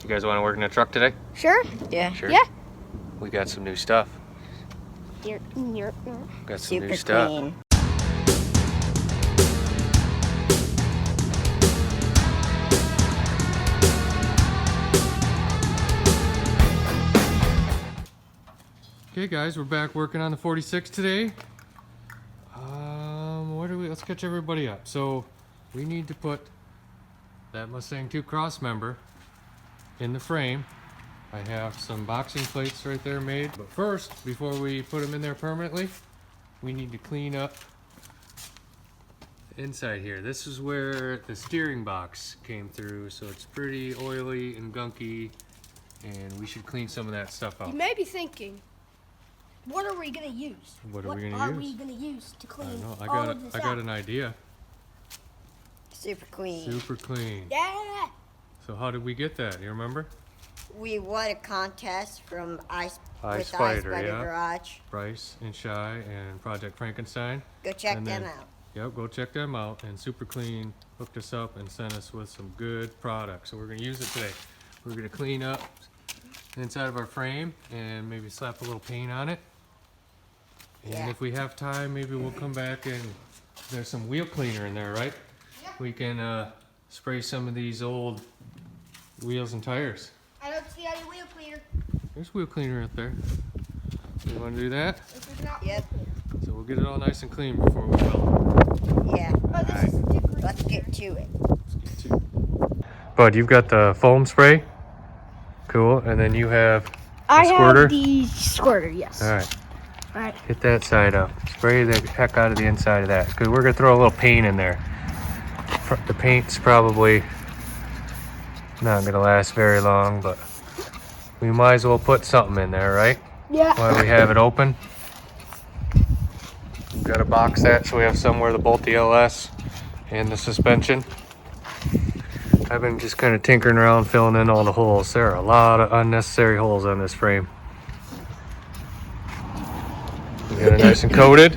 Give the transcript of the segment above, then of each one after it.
You guys want to work in the truck today? Sure. Yeah. Sure. Yeah. We got some new stuff. Got some new stuff. Clean. Okay guys, we're back working on the 46 today. Let's catch everybody up. So we need to put that Mustang 2 cross member in the frame. I have some boxing plates right there made. But first, before we put them in there permanently, we need to clean up inside here. This is where the steering box came through, so it's pretty oily and gunky, and we should clean some of that stuff out. You may be thinking, what are we gonna use? What are we gonna use to clean I all of this got out? an idea. Super clean. Super clean. Yeah. So how did we get that? You remember? We won a contest from Ice Spider Spider, yeah. Garage. Bryce and Shy and Project Frankenstein. Go check And them then- out. Yep, go check them out. And Super Clean hooked us up and sent us with some good products. So we're gonna use it today. We're gonna clean up inside of our frame and maybe slap a little paint on it. And Yeah. if we have time, maybe we'll come back and there's some wheel cleaner in there, right? Yeah. We can spray some of these old wheels and tires. I don't see any wheel cleaner. There's wheel cleaner up there. You want to do that? This is not Yep. wheel cleaner. So we'll get it all nice and clean before we weld. Yeah. Oh, this is different. Let's get to it. Bud, you've got the foam spray. Cool. And then you have I squirter? have the squirter, yes. all right. All right. Hit that side up. Spray the heck out of the inside of that because we're gonna throw a little paint in there. The paint's probably not gonna last very long, but we might as well put something in there, right? Yeah. While we have it open. We've got to box that so we have somewhere to bolt the LS and the suspension. I've been just kind of tinkering around filling in all the holes. There are a lot of unnecessary holes on this frame. We got it nice and coated.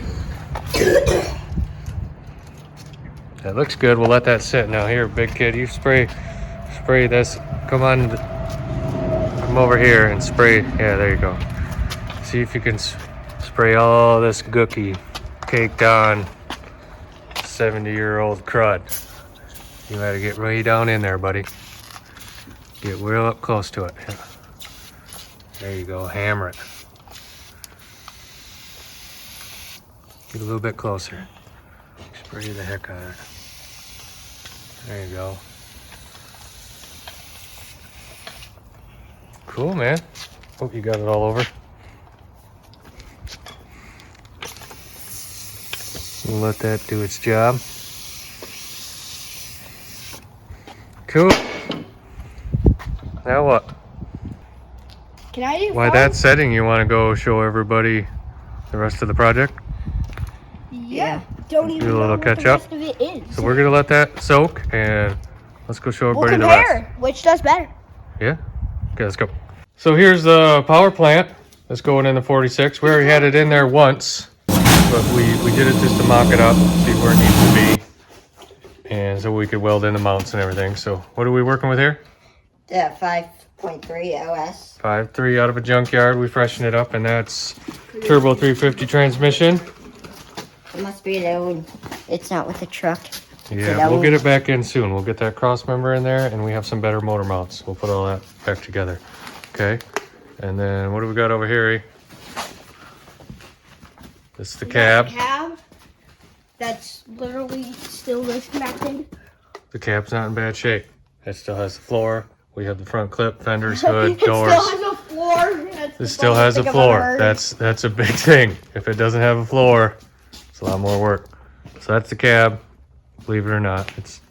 That looks good. We'll let that sit. Now here, big kid, you spray this. Come on, come over here and spray. Yeah, there you go. See if you can spray all this gooky caked on 70-year-old crud. You gotta get way down in there, buddy. Get real up close to it. Yeah. There you go, hammer it. Get a little bit closer. Spray the heck out of it. There you go. Cool, man. Hope you got it all over. We'll let that do its job. Cool. Now what? Can I do Why foam? that setting, you want to go show everybody the rest of the project? Yeah. Don't even Do a know little what catch the up. rest of it is. So we're gonna let that soak and let's go show We'll everybody the rest. compare which does better. Yeah? Okay, let's go. So here's the power plant that's going in the 46. We already had it in there once, but we did it just to mock it up, see where it needs to be. And so we could weld in the mounts and everything. So what are we working with here? The 5.3 OS. 5.3 out of a junkyard. We freshen it up, and that's turbo 350 transmission. It must be an old. It's not with the truck. Yeah, we'll get it back in soon. We'll get that cross member in there, and we have some better motor mounts. We'll put all that back together. Okay. And then what do we got over here, eh? This is the cab. Cab. That's literally still disconnected. The cab's not in bad shape. It still has the floor. We have the front clip, fenders, hood, It doors. still has a floor. That's the This still has a funniest thing I've ever floor. heard. That's a big thing. If it doesn't have a floor, it's a lot more work. So that's the cab. Believe it or not, it's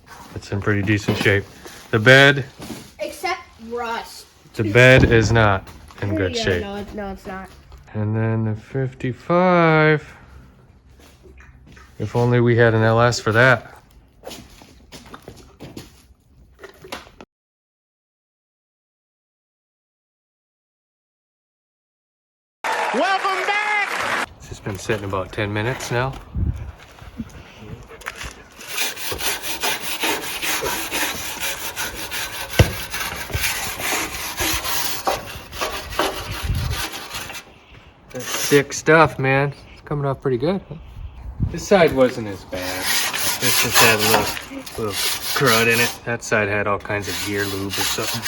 in pretty decent shape. The bed, Except rust. the bed is not in good Yeah, shape. No, it's not. And then the 55. If only we had an LS for that. Welcome back! It's just been sitting about 10 minutes now. That's thick stuff, man. It's coming off pretty good. This side wasn't as bad. This just had a little crud in it. That side had all kinds of gear lube or something.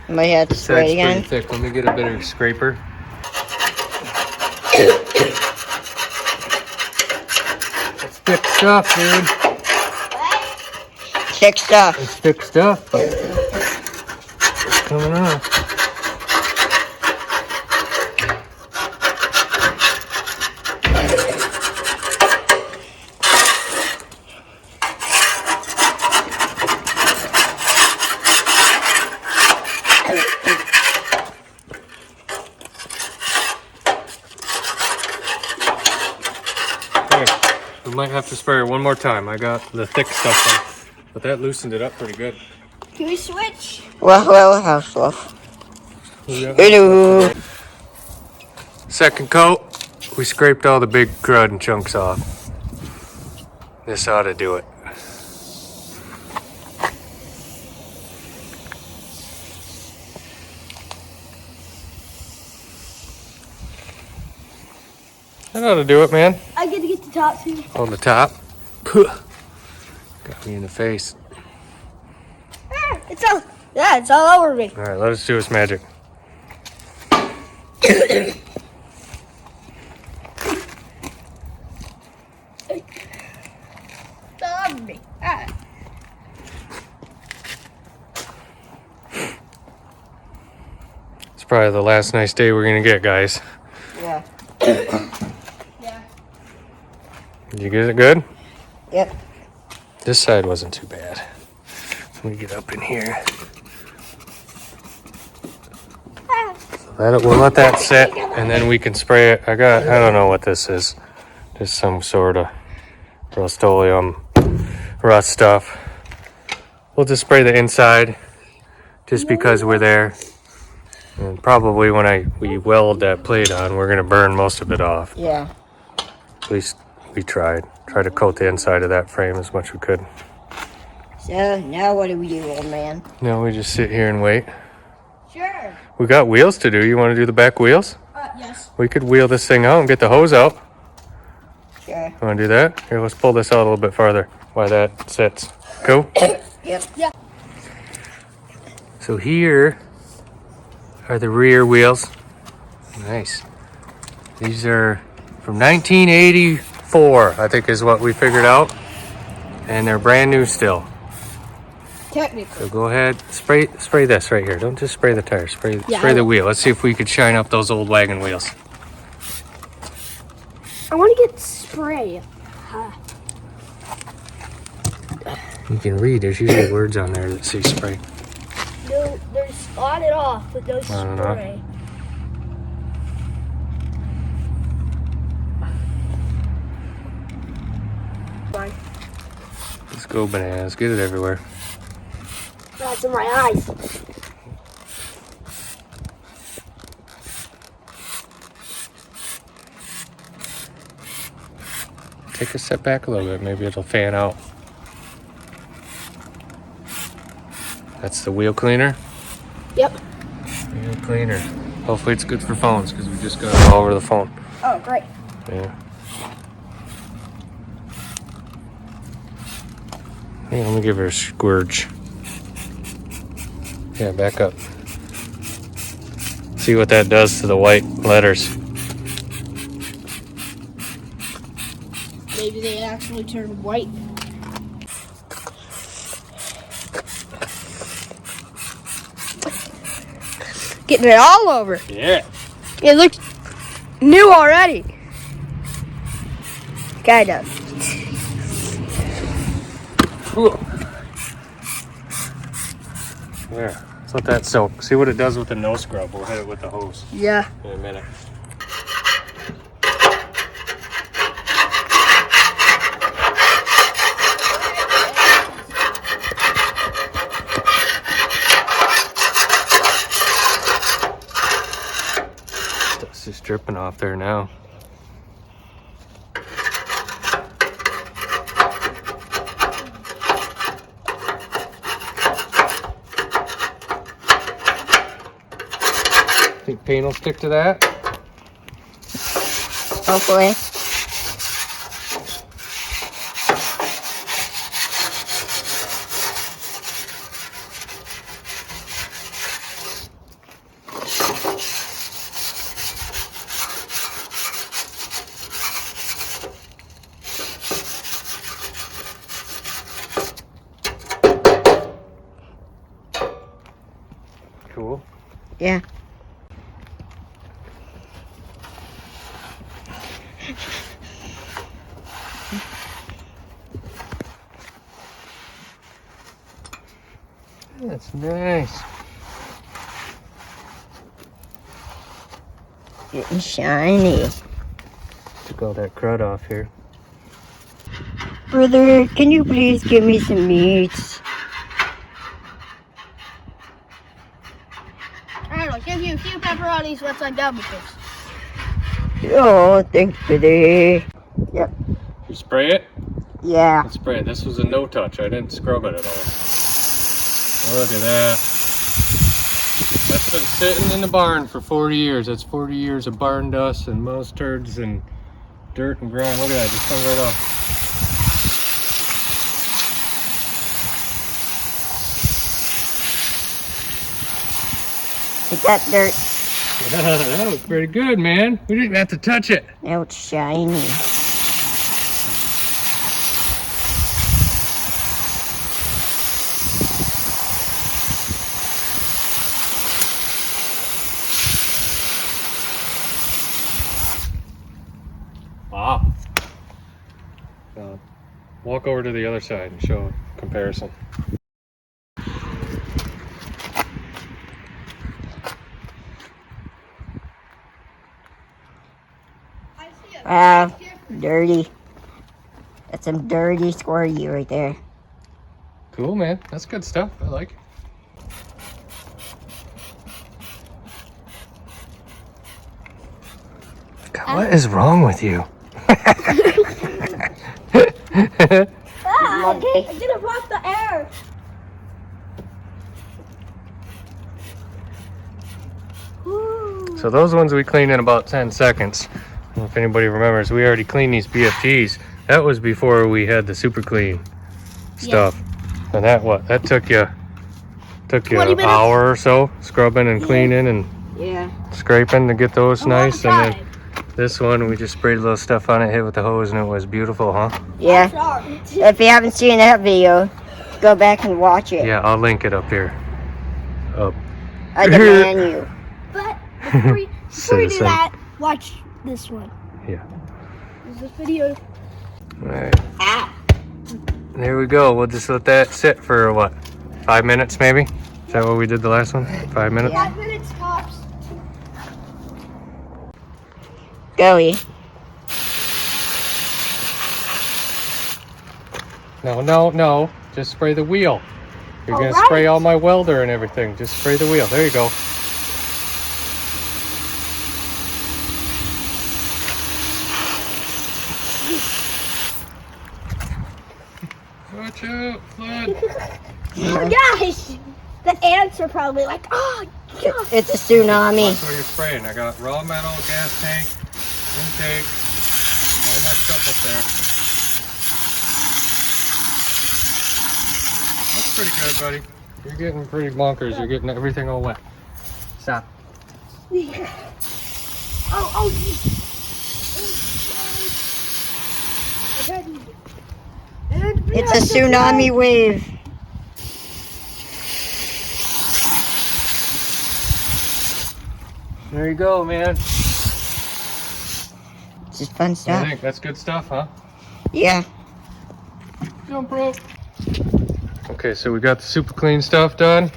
Might have to This spray side's it again. pretty thick. Let me get a bigger scraper. That's thick stuff, dude. Thick stuff. It's thick stuff, but it's coming off. We might have to spray it one more time. I got the thick stuff on, but that loosened it up pretty good. Can we switch? Well, house wolf. We got- Hello. Second coat, we scraped all the big crud and chunks off. This ought to do it. That ought to do it, man. I get to get the top too. On the top. Got me in the face. Ah, it's all over me. All right, let us do this magic. It's all over me. Ah. It's probably the last nice day we're gonna get, guys. Yeah. Yeah. Did you get it good? Yep. This side wasn't too bad. Let me get up in here. We'll let that sit, and then we can spray it. I don't know what this is. Just some sort of Rust-Oleum rust stuff. We'll just spray the inside, just because we're there. And probably when we weld that plate on, we're gonna burn most of it off. Yeah. At least we tried. Try to coat the inside of that frame as much as we could. So, now what do we do, old man? Now we just sit here and wait. Sure. We got wheels to do. You want to do the back wheels? Yes. We could wheel this thing out and get the hose out. Sure. You want to do that? Here, let's pull this out a little bit farther while that sits. Cool? Yep. Yeah. So here are the rear wheels. Nice. These are from 1984, I think is what we figured out. And they're brand new still. Technically. So go ahead, spray this right here. Don't just spray the tire, spray the wheel. Let's see if we could shine up those old wagon wheels. I want to get spray. You can read, there's usually words on there that say spray. No, there's on and off with no On and off. spray. Fine. Let's go bananas, get it everywhere. That's in my eyes. Take a step back a little bit, maybe it'll fan out. That's the wheel cleaner. Yep. Wheel cleaner. Hopefully it's good for phones because we just got it all over the phone. Oh, great. Yeah. Hey, let me give her a squirge. Yeah, back up. See what that does to the white letters. Maybe they actually turn white. Getting it all over. Yeah. It looks new already. Kind of. There. Let's let that soak. See what it does with the no scrub. We'll hit it with the hose Yeah. in a minute. It's just dripping off there now. paint will stick to that. Hopefully. Cool. Yeah. That's nice. Getting shiny. Took all that crud off here. Brother, can you please give me some meats? Alright, I'll give you a few pepperonis once I'm done with this. Oh, thanks, buddy. Yep. You spray it? Yeah. Let's spray it. This was a no touch. I didn't scrub it at all. Look at that. That's been sitting in the barn for 40 years. That's 40 years of barn dust and mouse turds and dirt and grime. Look at that. Just come right off. Get that dirt. That was pretty good, man. We didn't have to touch it. Now it's shiny. Wow. Walk over to the other side and show a comparison. Wow, dirty. That's some dirty squirty right there. Cool, man. That's good stuff. I like it. God, what is wrong with you? Monkey. I didn't block the air. So those ones we cleaned in about 10 seconds. I don't know if anybody remembers, we already cleaned these BFGs. That was before we had the super clean stuff. And that took you 20 an minutes? hour or so scrubbing and cleaning and Yeah. scraping to get those nice. long And then this one we just sprayed a little stuff on it, hit with the hose, and it was beautiful, huh? Yeah. If you haven't seen that video, go back and watch it. Yeah, I'll link it up here. Up. I demand you. But before you do Citizen. that, watch this one. Yeah. This video. All right. There we go. We'll just let that sit for what? 5 minutes maybe? Is that what we did the last one? 5 minutes? Yeah. 5 minutes tops. Goey. No. Just spray the wheel. You're gonna Alright. spray all my welder and everything. Just spray the wheel. There you go. Watch out, flood. Guys, the ants are probably like, oh, God. It's a tsunami. That's what you're spraying. I got raw metal, gas tank, intake, all my stuff up there. That's pretty good, buddy. You're getting pretty bonkers. You're getting everything all wet. Stop. Oh. It's a tsunami wave. There you go, man. It's just fun I stuff. think that's good stuff, huh? Yeah. Jump rope. Okay, so we got the super clean stuff done.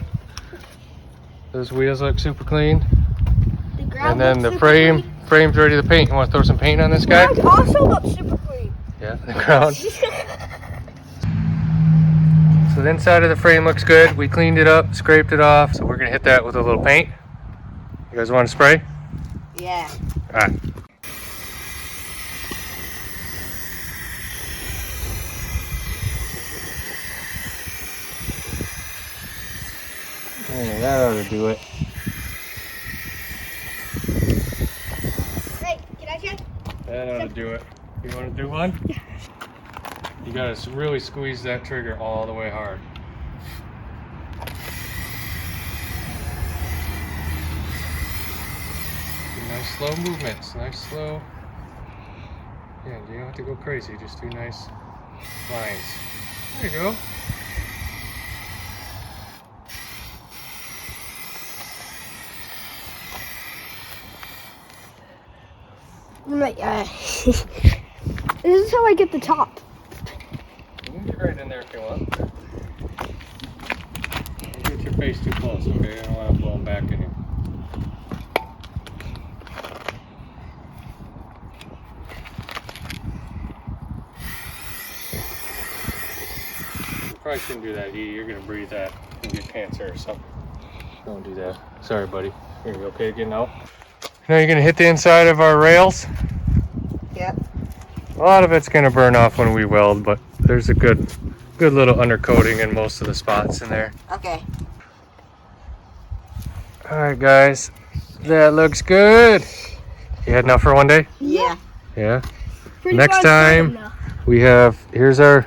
Those wheels look super clean. And then the frame's ready to paint. You want to throw some paint on this guy? Ground also looks super clean. Yeah, the ground. So the inside of the frame looks good. We cleaned it up, scraped it off. So we're gonna hit that with a little paint. You guys want to spray? Yeah. All right. Yeah, that ought to do it. That ought to do it. You want to do one? You gotta really squeeze that trigger all the way hard. Nice slow movements. Nice slow. Yeah, you don't have to go crazy. Just do nice lines. There you go. This is how I get the top. You can get right in there if you want. Don't get your face too close, okay? I don't want to blow them back in you. You probably shouldn't do that. You're going to breathe that and get cancer or something. Don't do that. Sorry, buddy. Are you okay getting out? Now you're going to hit the inside of our rails. Yep. A lot of it's going to burn off when we weld, but there's a good little undercoating in most of the spots in there. Okay. All right, guys, that looks good. You had enough for one day? Yeah. Yeah. Pretty Next fun time now. here's our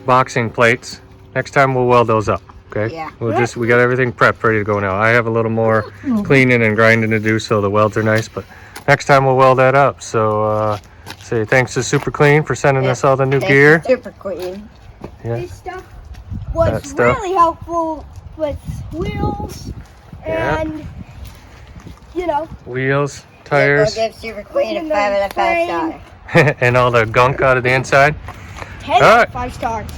boxing plates. Next time we'll weld those up. Okay. Yeah. We got everything prepped, ready to go now. I have a little more cleaning and grinding to do, so the welds are nice, but next time we'll weld that up. So say thanks to Super Clean for sending us all the new gear. Super Clean. Yeah. This stuff That was stuff. really helpful with wheels Yeah. and, you know, Wheels, We'll tires, give Super Clean a Open 5 out of 5 the star. and all the gunk out of the inside. 10 All out right. of 5 stars.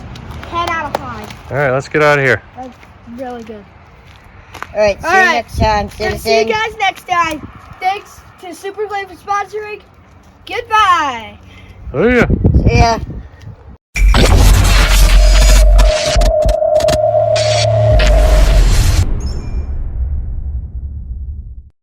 10 out of 5. All right, let's get out of here. That's really good. Alright, see All you right. next time, See you citizen. guys next time. Thanks to Super Clean for sponsoring. Goodbye. Oh yeah. See ya.